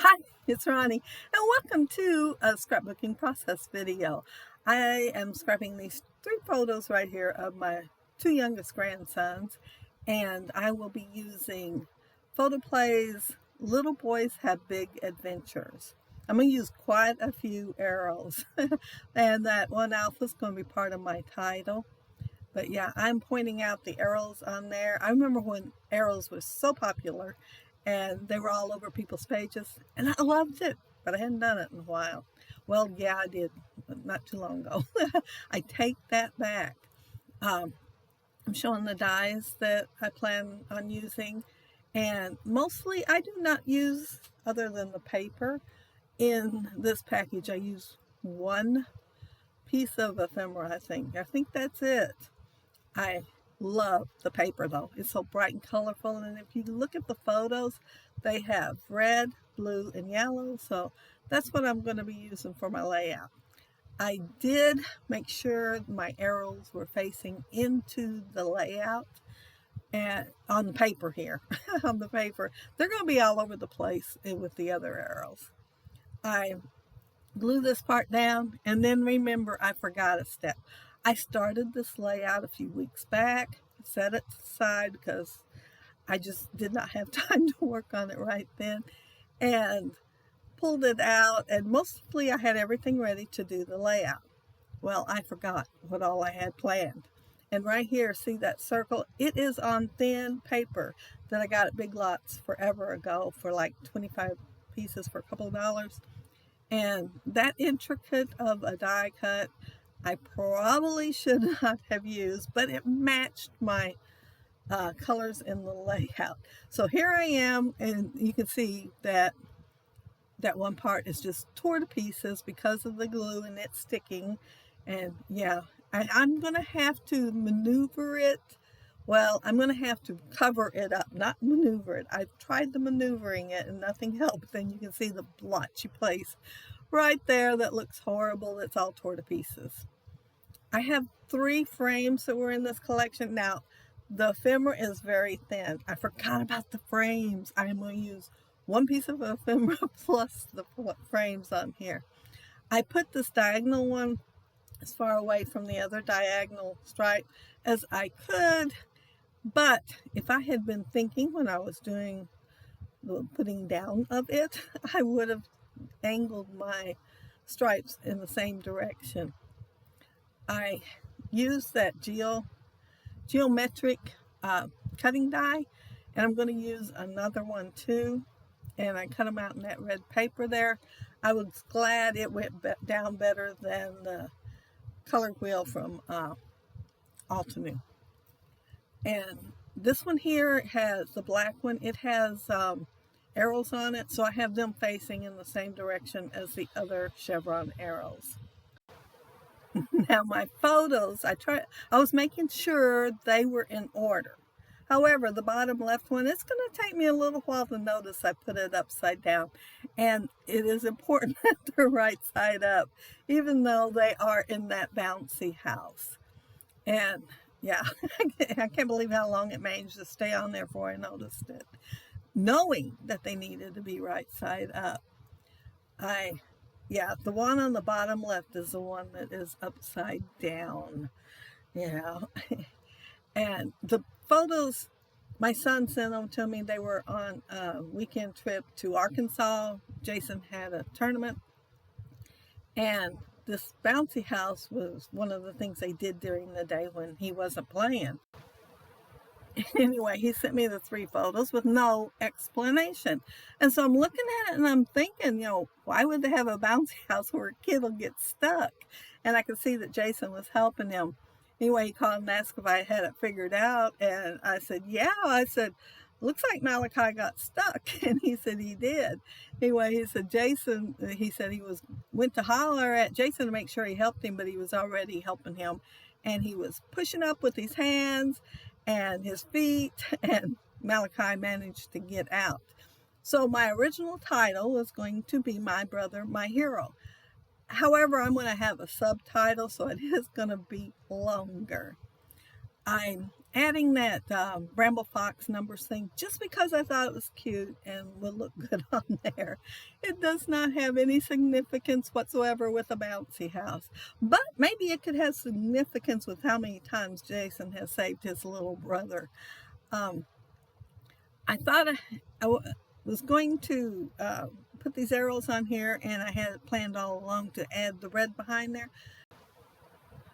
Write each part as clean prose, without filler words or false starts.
Hi, it's Ronnie, and welcome to a scrapbooking process video. I am scrapping these 3 photos right here of my 2 youngest grandsons, and I will be using Photo Play's Little Boys Have Big Adventures. I'm going to use quite a few arrows, and that one alpha is going to be part of my title. But yeah, I'm pointing out the arrows on there. I remember when arrows was so popular and they were all over people's pages, and I loved it, but I hadn't done it in a while. Well, yeah, I did not too long ago. I take that back. I'm showing the dies that I plan on using, and mostly I do not use, other than the paper, in this package. I use one piece of ephemera, I think. I think that's it. I love the paper though. It's so bright and colorful, and if you look at the photos, they have red, blue, and yellow, so that's what I'm going to be using for my layout. I did make sure my arrows were facing into the layout and on the paper here. On the paper, they're going to be all over the place with the other arrows. I glue this part down, and then remember, I forgot a step. I started this layout a few weeks back, set it aside because I just did not have time to work on it right then, and pulled it out, and mostly I had everything ready to do the layout. Well, I forgot what all I had planned. And right here, see that circle? It is on thin paper that I got at Big Lots forever ago for like 25 pieces for a couple of dollars. And that intricate of a die cut, I probably should not have used, but it matched my colors in the layout. So here I am, and you can see that one part is just tore to pieces because of the glue and it sticking. And yeah, I'm going to have to maneuver it. Well, I'm going to have to cover it up, not maneuver it. I've tried the maneuvering it and nothing helped. Then you can see the blotchy place right there that looks horrible. It's all tore to pieces. I have 3 frames that were in this collection. Now, the ephemera is very thin. I forgot about the frames. I'm going to use one piece of ephemera plus the frames on here. I put this diagonal one as far away from the other diagonal stripe as I could, but if I had been thinking when I was doing the putting down of it, I would have angled my stripes in the same direction. I used that geometric cutting die, and I'm going to use another one too, and I cut them out in that red paper there. I was glad it went down better than the color wheel from Altenew. And this one here has the black one. It has arrows on it, so I have them facing in the same direction as the other chevron arrows. Now my photos, I was making sure they were in order. However, the bottom left one, it's going to take me a little while to notice I put it upside down. And it is important that they're right side up, even though they are in that bouncy house. And yeah, I can't believe how long it managed to stay on there before I noticed it, knowing that they needed to be right side up. Yeah, the one on the bottom left is the one that is upside down. Yeah. And the photos, my son sent them to me. They were on a weekend trip to Arkansas. Jason had a tournament. And this bouncy house was one of the things they did during the day when he wasn't playing. Anyway, he sent me the 3 photos with no explanation. And so I'm looking at it and I'm thinking, why would they have a bouncy house where a kid will get stuck? And I could see that Jason was helping him. Anyway, he called and asked if I had it figured out. And I said, yeah. I said, looks like Malachi got stuck. And he said he did. Anyway, he said he went to holler at Jason to make sure he helped him, but he was already helping him. And he was pushing up with his hands and his feet, and Malachi managed to get out. So my original title was going to be My Brother, My Hero. However, I'm going to have a subtitle, so it is going to be longer. I'm adding that Bramble Fox numbers thing just because I thought it was cute and would look good on there. It does not have any significance whatsoever with a bouncy house, but maybe it could have significance with how many times Jason has saved his little brother. Um, I thought was going to put these arrows on here, and I had it planned all along to add the red behind there,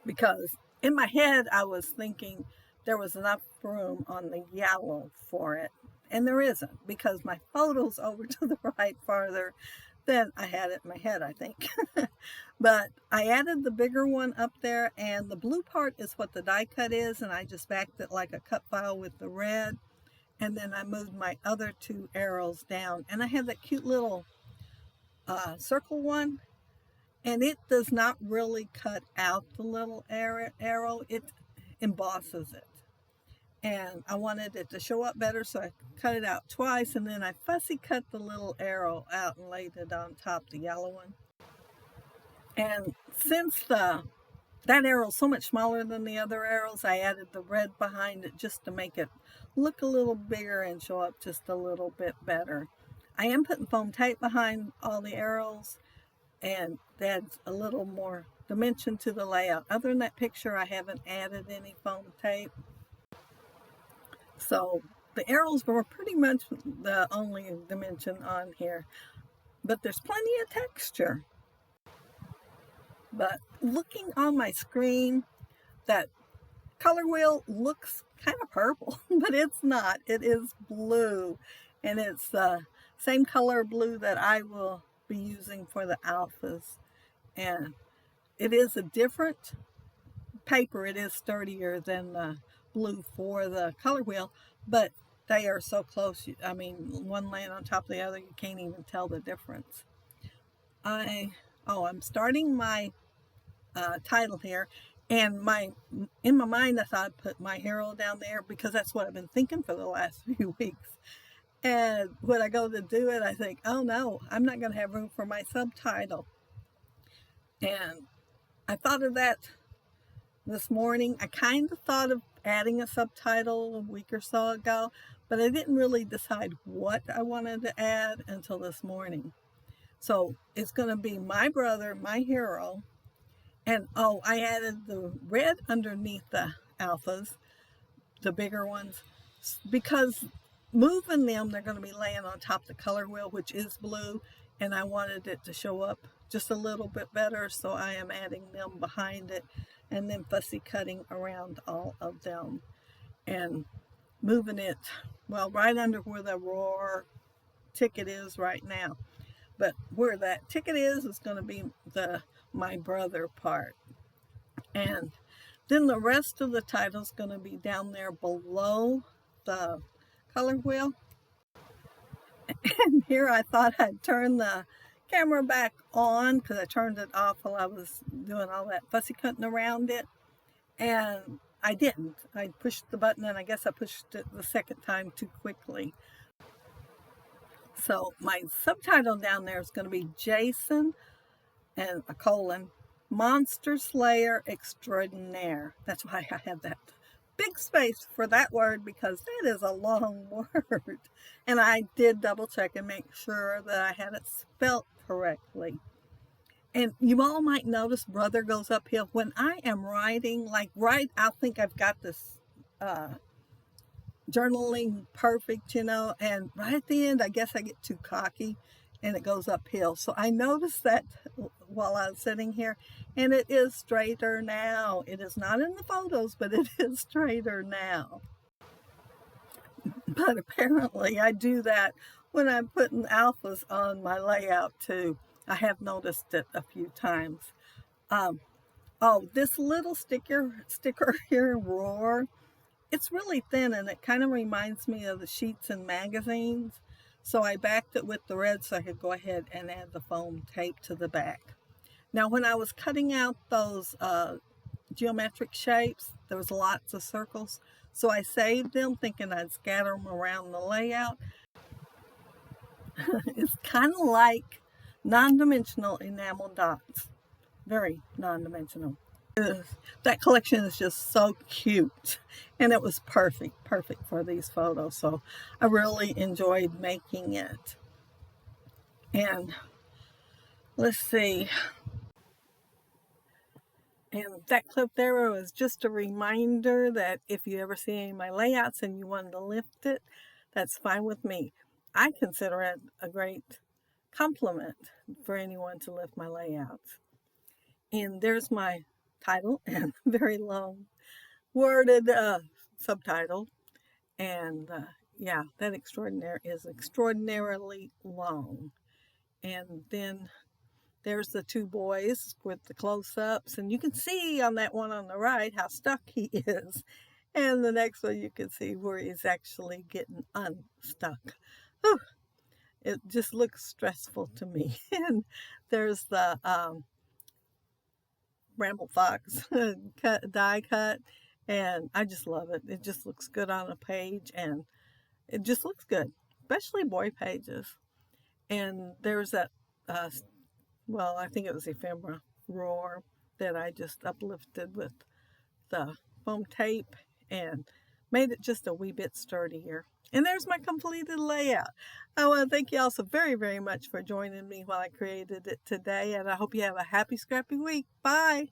because in my head I was thinking there was enough room on the yellow for it, and there isn't, because my photo's over to the right farther than I had it in my head, I think. But I added the bigger one up there, and the blue part is what the die cut is, and I just backed it like a cut file with the red, and then I moved my other two arrows down, and I have that cute little circle one, and it does not really cut out the little arrow, it embosses it. And I wanted it to show up better, so I cut it out twice, and then I fussy cut the little arrow out and laid it on top, the yellow one. And since that arrow is so much smaller than the other arrows, I added the red behind it just to make it look a little bigger and show up just a little bit better. I am putting foam tape behind all the arrows, and adds a little more dimension to the layout. Other than that picture, I haven't added any foam tape. So the arrows were pretty much the only dimension on here, but there's plenty of texture. But looking on my screen, that color wheel looks kind of purple, but it's not. It is blue, and it's the same color blue that I will be using for the alphas. And it is a different paper. It is sturdier than the blue for the color wheel, but they are so close. I mean, one laying on top of the other, you can't even tell the difference. I'm starting my title here, and in my mind I thought I'd put my hero down there because that's what I've been thinking for the last few weeks. And when I go to do it, I think, oh no, I'm not going to have room for my subtitle. And I thought of that this morning. I kind of thought of adding a subtitle a week or so ago, but I didn't really decide what I wanted to add until this morning. So it's going to be my brother, my hero. And I added the red underneath the alphas, the bigger ones, because moving them, they're going to be laying on top of the color wheel, which is blue, and I wanted it to show up just a little bit better, so I am adding them behind it and then fussy cutting around all of them and moving it, well, right under where the roar ticket is right now. But where that ticket is going to be my brother part. And then the rest of the title is going to be down there below the color wheel. And here I thought I'd turn the camera back on because I turned it off while I was doing all that fussy cutting around it. And I didn't. I pushed the button, and I guess I pushed it the second time too quickly. So my subtitle down there is going to be Jason and a colon, Monster Slayer Extraordinaire. That's why I had that big space for that word, because that is a long word. And I did double check and make sure that I had it spelt correctly. And you all might notice brother goes uphill. When I am writing, I'll think I've got this journaling perfect, and right at the end, I guess I get too cocky and it goes uphill. So I noticed that while I was sitting here, and it is straighter now. It is not in the photos, but it is straighter now. But apparently I do that when I'm putting alphas on my layout too. I have noticed it a few times. This little sticker here, Roar, it's really thin, and it kind of reminds me of the sheets in magazines. So I backed it with the red so I could go ahead and add the foam tape to the back. Now, when I was cutting out those geometric shapes, there was lots of circles. So I saved them thinking I'd scatter them around the layout. It's kind of like non-dimensional enamel dots. Very non-dimensional. That collection is just so cute, and it was perfect for these photos. So I really enjoyed making it. And let's see. And that clip there was just a reminder that if you ever see any of my layouts and you wanted to lift it, that's fine with me. I consider it a great compliment for anyone to lift my layouts. And there's my title and very long worded subtitle. And yeah, that extraordinary is extraordinarily long. And then there's the two boys with the close-ups, and you can see on that one on the right how stuck he is. And the next one you can see where he's actually getting unstuck. Whew, it just looks stressful to me. And there's the Bramble Fox die cut, and I just love it. It just looks good on a page, and it just looks good, especially boy pages. And there's that well, I think it was ephemera roar that I just uplifted with the foam tape and made it just a wee bit sturdier. And there's my completed layout. I want to thank you all so very much for joining me while I created it today, and I hope you have a happy scrappy week. Bye!